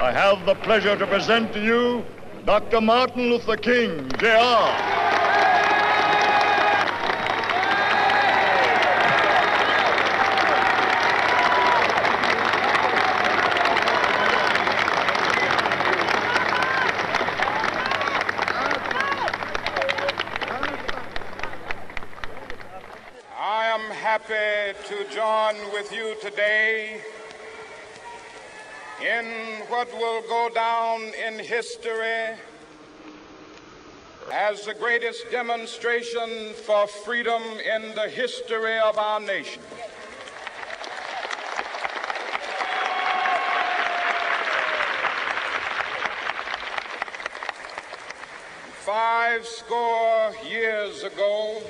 I have the pleasure to present to you Dr. Martin Luther King, Jr. Happy to join with you today in what will go down in history as the greatest demonstration for freedom in the history of our nation. Five score years ago,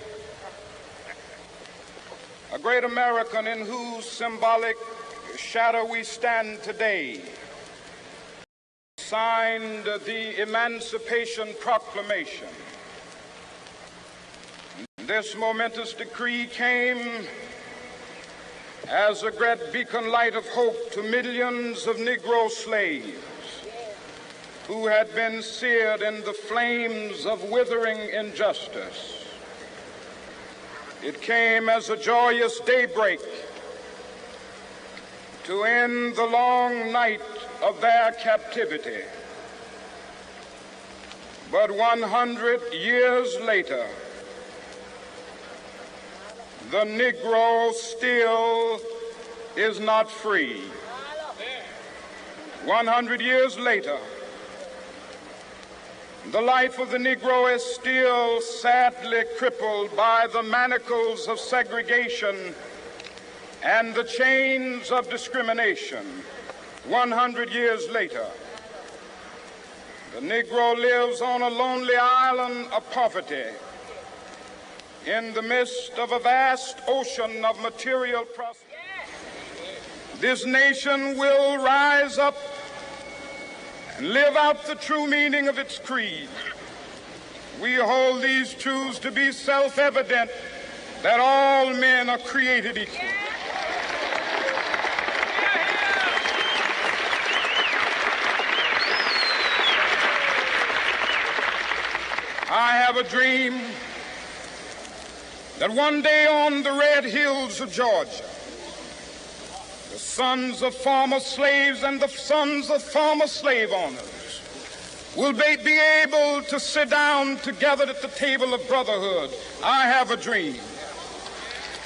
a great American in whose symbolic shadow we stand today signed the Emancipation Proclamation. This momentous decree came as a great beacon light of hope to millions of Negro slaves who had been seared in the flames of withering injustice. It came as a joyous daybreak to end the long night of their captivity. But 100 years later, the Negro still is not free. 100 years later, the life of the Negro is still sadly crippled by the manacles of segregation and the chains of discrimination. 100 years later, the Negro lives on a lonely island of poverty in the midst of a vast ocean of material prosperity. This nation will rise up and live out the true meaning of its creed. We hold these truths to be self-evident, that all men are created equal. I have a dream that one day on the red hills of Georgia, the sons of former slaves and the sons of former slave owners will be able to sit down together at the table of brotherhood. I have a dream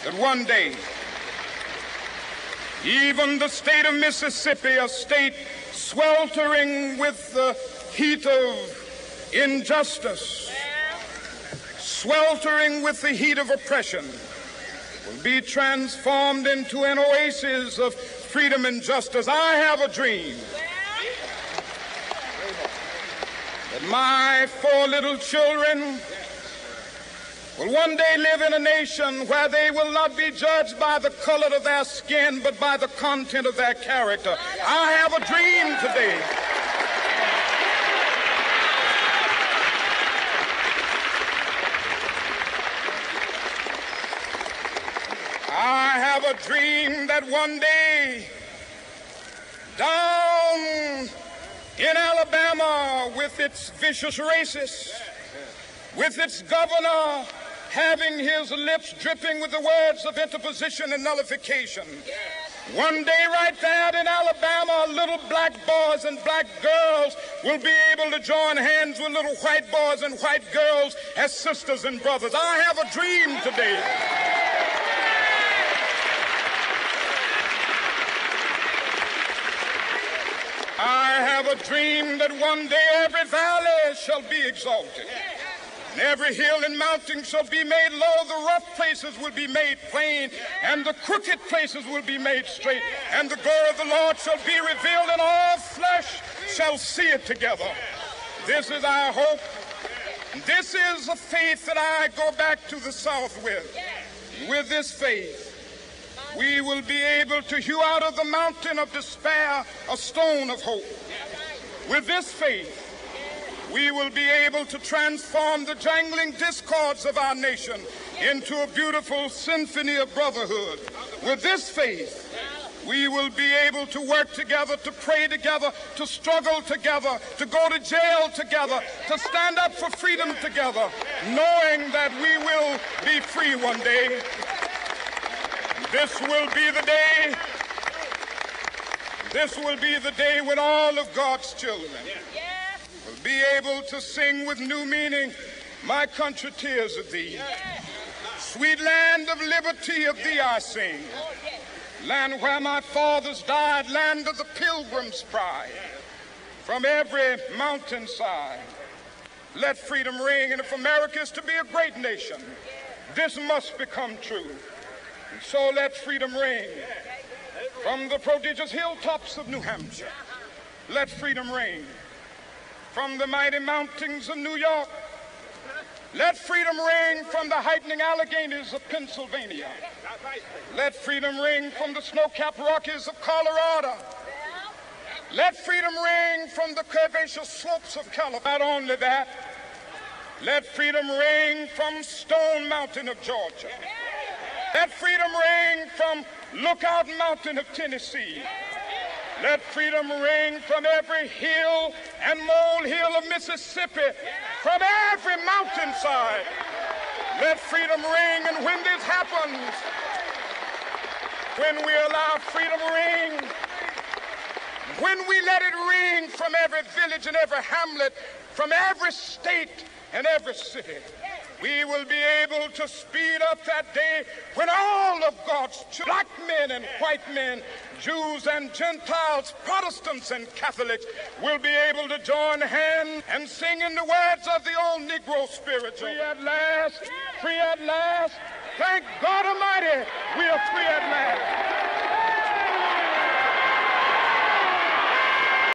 that one day, even the state of Mississippi, a state sweltering with the heat of injustice, sweltering with the heat of oppression, will be transformed into an oasis of freedom and justice. I have a dream that my 4 little children will one day live in a nation where they will not be judged by the color of their skin, but by the content of their character. I have a dream today a dream that one day down in Alabama, with its vicious racists, with its governor having his lips dripping with the words of interposition and nullification, one day right there in Alabama, little black boys and black girls will be able to join hands with little white boys and white girls as sisters and brothers. I have a dream today that one day every valley shall be exalted, and every hill and mountain shall be made low. The rough places will be made plain, and the crooked places will be made straight, and the glory of the Lord shall be revealed, and all flesh shall see it together. This is our hope. This is a faith that I go back to the South with. With this faith, we will be able to hew out of the mountain of despair a stone of hope. With this faith, we will be able to transform the jangling discords of our nation into a beautiful symphony of brotherhood. With this faith, We will be able to work together, to pray together, to struggle together, to go to jail together, to stand up for freedom together, knowing that we will be free one day. This will be the day. This will be the day when all of God's children will be able to sing with new meaning, "My country, tears of thee. Sweet land of liberty, of thee I sing. Land where my fathers died, land of the pilgrim's pride. From every mountainside, let freedom ring. And if America is to be a great nation, this must become true. And so let freedom ring. From the prodigious hilltops of New Hampshire, let freedom ring. From the mighty mountains of New York, let freedom ring. From the heightening Alleghanies of Pennsylvania, let freedom ring. From the snow-capped Rockies of Colorado, let freedom ring. From the curvaceous slopes of California. Not only that, let freedom ring from Stone Mountain of Georgia. Let freedom ring from Lookout Mountain of Tennessee. Let freedom ring from every hill and molehill of Mississippi, from every mountainside. Let freedom ring. And when this happens, when we allow freedom to ring, when we let it ring from every village and every hamlet, from every state and every city, we will be able to speed up that day when all of God's children, black men and white men, Jews and Gentiles, Protestants and Catholics, will be able to join hands and sing in the words of the old Negro spiritual. Free at last, free at last. Thank God Almighty, we are free at last.